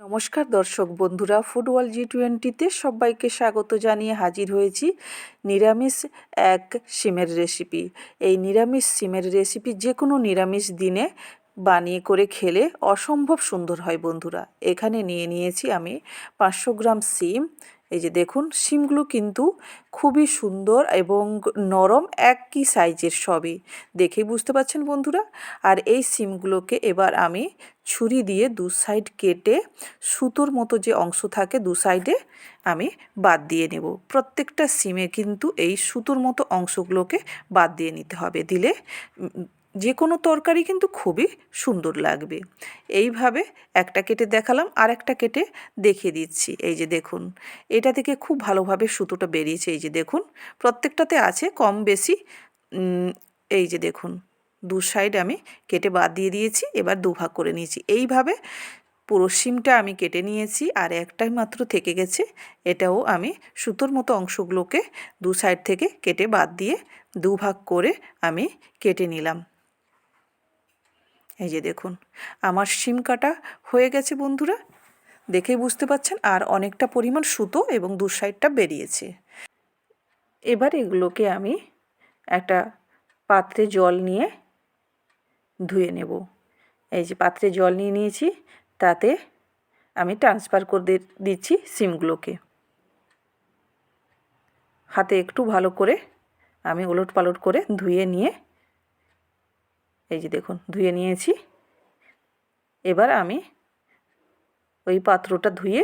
নমস্কার দর্শক বন্ধুরা, ফুটবল G20-তে সবাইকে স্বাগত জানিয়ে হাজির হয়েছি নিরামিষ এক শিমের রেসিপি। এই নিরামিষ শিমের রেসিপি যে কোনো নিরামিষ দিনে বানিয়ে করে খেলে অসম্ভব সুন্দর হয় বন্ধুরা। এখানে নিয়েছি আমি 500 গ্রাম শিম। এই যে দেখুন, শিমগুলো কিন্তু খুবই সুন্দর এবং নরম, একই সাইজের, সবই দেখেই বুঝতে পারছেন বন্ধুরা। আর এই শিমগুলোকে এবার আমি ছুরি দিয়ে দু সাইড কেটে সুতোর মতো যে অংশ থাকে দু সাইডে আমি বাদ দিয়ে নেব। প্রত্যেকটা শিমে কিন্তু এই সুতোর মতো অংশগুলোকে বাদ দিয়ে নিতে হবে, দিলে যে কোনো তরকারি কিন্তু খুবই সুন্দর লাগবে। এইভাবে একটা কেটে দেখালাম, আর একটা কেটে দেখিয়ে দিচ্ছি। এই যে দেখুন, এটা থেকে খুব ভালোভাবে সুতোটা বেরিয়েছে। এই যে দেখুন, প্রত্যেকটাতে আছে কম বেশি। এই যে দেখুন, দু সাইড আমি কেটে বাদ দিয়ে দিয়েছি, এবার দুভাগ করে নিয়েছি। এইভাবে পুরো শিমটা আমি কেটে নিয়েছি, আর একটাই মাত্র থেকে গেছে, এটাও আমি সুতোর মতো অংশগুলোকে দু সাইড থেকে কেটে বাদ দিয়ে দুভাগ করে আমি কেটে নিলাম। এই যে দেখুন, আমার শিম কাটা হয়ে গেছে বন্ধুরা, দেখেই বুঝতে পাচ্ছেন। আর অনেকটা পরিমাণ সুতো এবং দু সাইডটা বেরিয়েছে। এবার এগুলোকে আমি একটা পাত্রে জল নিয়ে ধুয়ে নেব। এই যে পাত্রে জল নিয়ে নিয়েছি, তাতে আমি ট্রান্সফার করে দিচ্ছি শিমগুলোকে। হাতে একটু ভালো করে আমি ওলট পালট করে ধুয়ে নিয়ে, এই যে দেখুন ধুয়ে নিয়েছি। এবার আমি ওই পাত্রটা ধুয়ে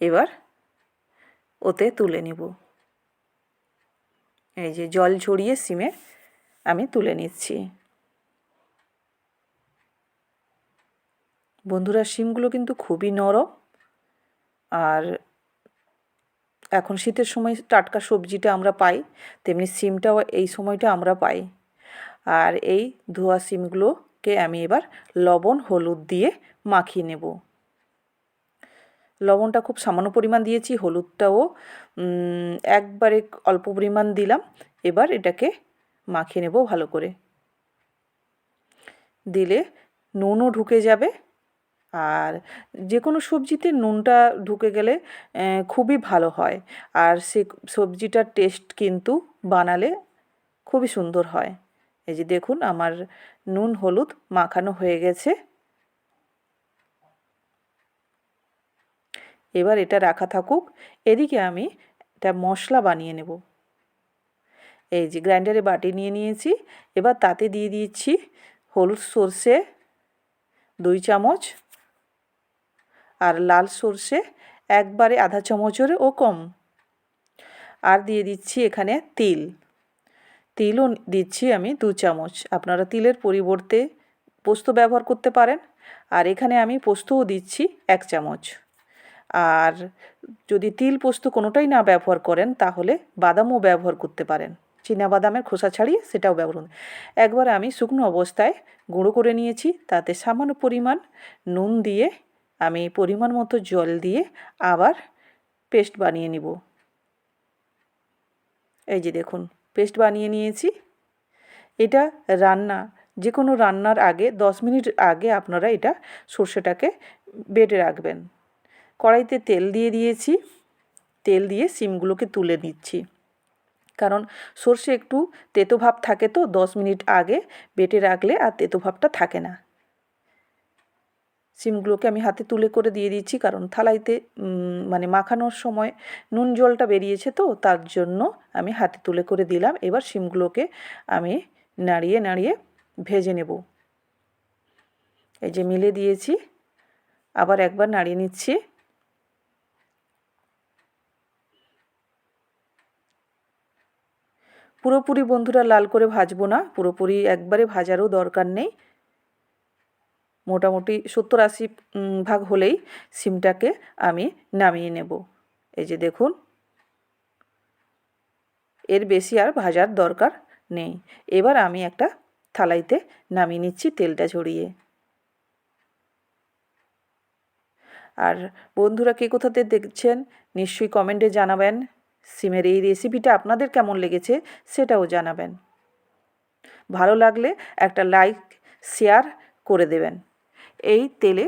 এবার ওতে তুলে নিব। এই যে জল ঝরিয়ে শিমে আমি তুলে নিচ্ছি। বন্ধুরা, শিমগুলো কিন্তু খুবই নরম, আর এখন শীতের সময় টাটকা সবজিটা আমরা পাই, তেমনি শিমটাও এই সময়টা আমরা পাই। আর এই ধোয়া শিমগুলোকে আমি এবার লবণ হলুদ দিয়ে মাখিয়ে নেব। লবণটা খুব সামান্য পরিমাণ দিয়েছি, হলুদটাও একবারে অল্প পরিমাণ দিলাম। এবার এটাকে মাখিয়ে নেব ভালো করে। দিলে নুনও ঢুকে যাবে, আর যে কোনো সবজিতে নুনটা ঢুকে গেলে খুবই ভালো হয়। আর সে সবজিটার টেস্ট কিন্তু বানালে খুবই সুন্দর হয়। এই যে দেখুন, আমার নুন হলুদ মাখানো হয়ে গেছে। এবার এটা রাখা থাকুক। এদিকে আমি একটা মশলা বানিয়ে নেব। এই যে গ্রাইন্ডারে বাটি নিয়ে নিয়েছি, এবার তাতে দিয়ে দিচ্ছি হলুদ সর্ষে 2 চামচ, আর লাল সর্ষে একবারে আধা চামচেরও কম। আর দিয়ে দিচ্ছি এখানে তিলও দিচ্ছি আমি 2 চামচ। আপনারা তিলের পরিবর্তে পোস্ত ব্যবহার করতে পারেন। আর এখানে আমি পোস্তও দিচ্ছি 1 চামচ। আর যদি তিল পোস্ত কোনোটাই না ব্যবহার করেন, তাহলে বাদামও ব্যবহার করতে পারেন। বাদামের খোসা ছাড়িয়ে সেটাও ব্যবহার করুন। একবার আমি শুকনো অবস্থায় গুঁড়ো করে নিয়েছি, তাতে সামান্য পরিমাণ নুন দিয়ে আমি পরিমাণ মতো জল দিয়ে আবার পেস্ট বানিয়ে নিব। এই যে দেখুন, পেস্ট বানিয়ে নিয়েছি। এটা যে কোনো রান্নার আগে 10 মিনিট আগে আপনারা এটা সর্ষেটাকে বেটে রাখবেন। কড়াইতে তেল দিয়ে দিয়েছি, তেল দিয়ে শিমগুলোকে তুলে নিচ্ছি। কারণ সর্ষে একটু তেতো ভাব থাকে, তো 10 মিনিট আগে বেটে রাখলে আর তেতো ভাবটা থাকে না। শিমগুলোকে আমি হাতে তুলে করে দিয়ে দিচ্ছি, কারণ থালাইতে মানে মাখানোর সময় নুন জলটা বেরিয়েছে, তো তার জন্য আমি হাতে তুলে করে দিলাম। এবার শিমগুলোকে আমি নাড়িয়ে নাড়িয়ে ভেজে নেব। এই যে মিলে দিয়েছি, আবার একবার নাড়িয়ে নিচ্ছি। পুরোপুরি বন্ধুরা লাল করে ভাজবো না, পুরোপুরি একবারে ভাজারও দরকার নেই। মোটামুটি 70-80 ভাগ হলেই শিমটাকে আমি নামিয়ে নেব। এই যে দেখুন, এর বেশি আর ভাজার দরকার নেই। এবার আমি একটা থালাইতে নামিয়ে নিচ্ছি তেলটা ঝরিয়ে। আর বন্ধুরা, কে কোথাতে দেখছেন নিশ্চয়ই কমেন্টে জানাবেন। শিমের এই রেসিপিটা আপনাদের কেমন লেগেছে সেটাও জানাবেন। ভালো লাগলে একটা লাইক শেয়ার করে দেবেন। এই তেলে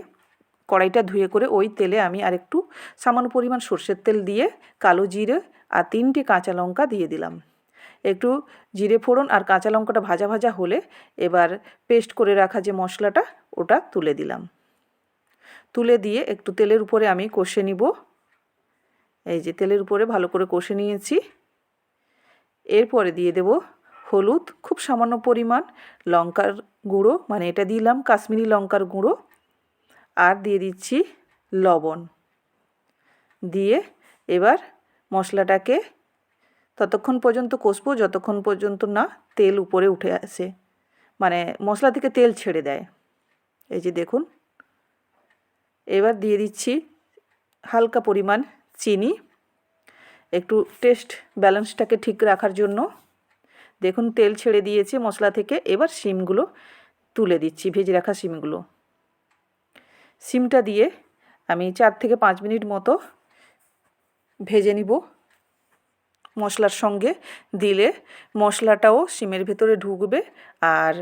কড়াইটা ধুয়ে করে ওই তেলে আমি আর একটু সামান্য পরিমাণ সর্ষের তেল দিয়ে কালো জিরে আর 3টে কাঁচা লঙ্কা দিয়ে দিলাম। একটু জিরে ফোড়ন আর কাঁচা লঙ্কাটা ভাজা ভাজা হলে এবার পেস্ট করে রাখা যে মশলাটা ওটা তুলে দিলাম। তুলে দিয়ে একটু তেলের উপরে আমি কষে নিব। এই যে তেলের উপরে ভালো করে কষে নিয়েছি। এরপরে দিয়ে দেব হলুদ, খুব সামান্য পরিমাণ লঙ্কার গুঁড়ো, মানে এটা দিলাম কাশ্মীরি লঙ্কার গুঁড়ো, আর দিয়ে দিচ্ছি লবণ। দিয়ে এবার মশলাটাকে ততক্ষণ পর্যন্ত কষবো যতক্ষণ পর্যন্ত না তেল উপরে উঠে আসে, মানে মশলা থেকে তেল ছেড়ে দেয়। এই যে দেখুন, এবার দিয়ে দিচ্ছি হালকা পরিমাণ চিনি, একটু টেস্ট ব্যালেন্সটাকে ঠিক রাখার জন্য। দেখুন তেল ছেড়ে দিয়েছে মশলা থেকে। এবার শিমগুলো তুলে দিচ্ছি, ভেজে রাখা শিমগুলো। শিমটা দিয়ে আমি 4 থেকে 5 মিনিট মতো ভেজে নিব। মশলার সঙ্গে দিলে মশলাটাও শিমের ভেতরে ঢুকবে আর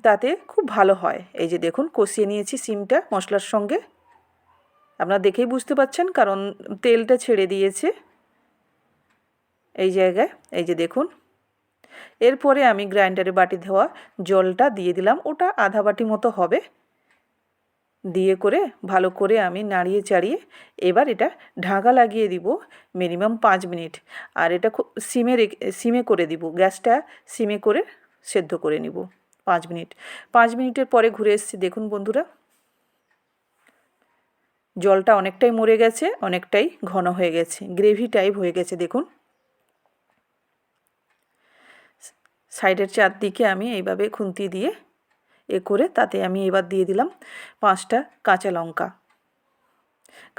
তাতে খুব ভালো হয়। এই যে দেখুন কষিয়ে নিয়েছি শিমটা মশলার সঙ্গে, আপনারা দেখেই বুঝতে পারছেন কারণ তেলটা ছেড়ে দিয়েছে এই জায়গায়। এই যে দেখুন, এরপরে আমি গ্রাইন্ডারে বাটি ধোয়া জলটা দিয়ে দিলাম, ওটা আধা বাটি মতো হবে। দিয়ে করে ভালো করে আমি নাড়িয়ে চাড়িয়ে এবার এটা ঢাকা লাগিয়ে দিব মিনিমাম 5 মিনিট। আর এটা সিমে করে দিব, গ্যাসটা সিমে করে সেদ্ধ করে নিব 5 মিনিট। 5 মিনিটের পরে ঘুরে এসেছি। দেখুন বন্ধুরা, জলটা অনেকটাই মরে গেছে, অনেকটাই ঘন হয়ে গেছে, গ্রেভি টাইপ হয়ে গেছে। দেখুন সাইডের চারদিকে আমি এইভাবে খুন্তি দিয়ে করে তাতে আমি এবার দিয়ে দিলাম 5টা কাঁচা লঙ্কা,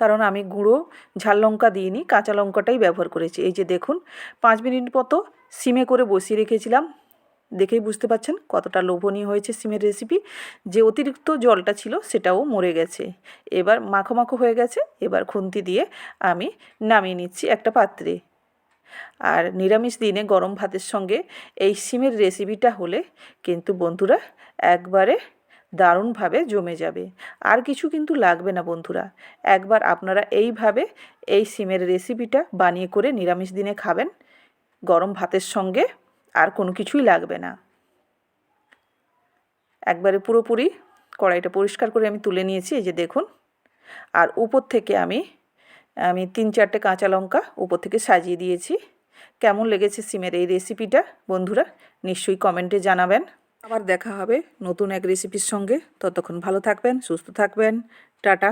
কারণ আমি গুঁড়ো ঝাল লঙ্কা দিইনি, কাঁচা লঙ্কাটাই ব্যবহার করেছি। এই যে দেখুন 5 মিনিট মতো সিমে করে বসিয়ে রেখেছিলাম। দেখেই বুঝতে পাচ্ছেন কতটা লোভনীয় হয়েছে সিমের রেসিপি। যে অতিরিক্ত জলটা ছিল সেটাও মরে গেছে, এবার মাখো মাখো হয়ে গেছে। এবার খুন্তি দিয়ে আমি নামিয়ে নিচ্ছি একটা পাত্রে। আর নিরামিষ দিনে গরম ভাতের সঙ্গে এই সিমের রেসিপিটা হলে কিন্তু বন্ধুরা একবারে দারুণভাবে জমে যাবে। আর কিছু কিন্তু লাগবে না বন্ধুরা। একবার আপনারা এইভাবে এই সিমের রেসিপিটা বানিয়ে করে নিরামিষ দিনে খাবেন গরম ভাতের সঙ্গে, আর কোনো কিছুই লাগবে না। একবারে পুরোপুরি কড়াইটা পরিষ্কার করে আমি তুলে নিয়েছি। এই যে দেখুন, আর উপর থেকে আমি 3-4টে কাঁচা লঙ্কা উপর থেকে সাজিয়ে দিয়েছি। কেমন লেগেছে সিমের এই রেসিপিটা বন্ধুরা নিশ্চয়ই কমেন্টে জানাবেন। আবার দেখা হবে নতুন এক রেসিপির সঙ্গে। ততক্ষণ ভালো থাকবেন, সুস্থ থাকবেন। টাটা।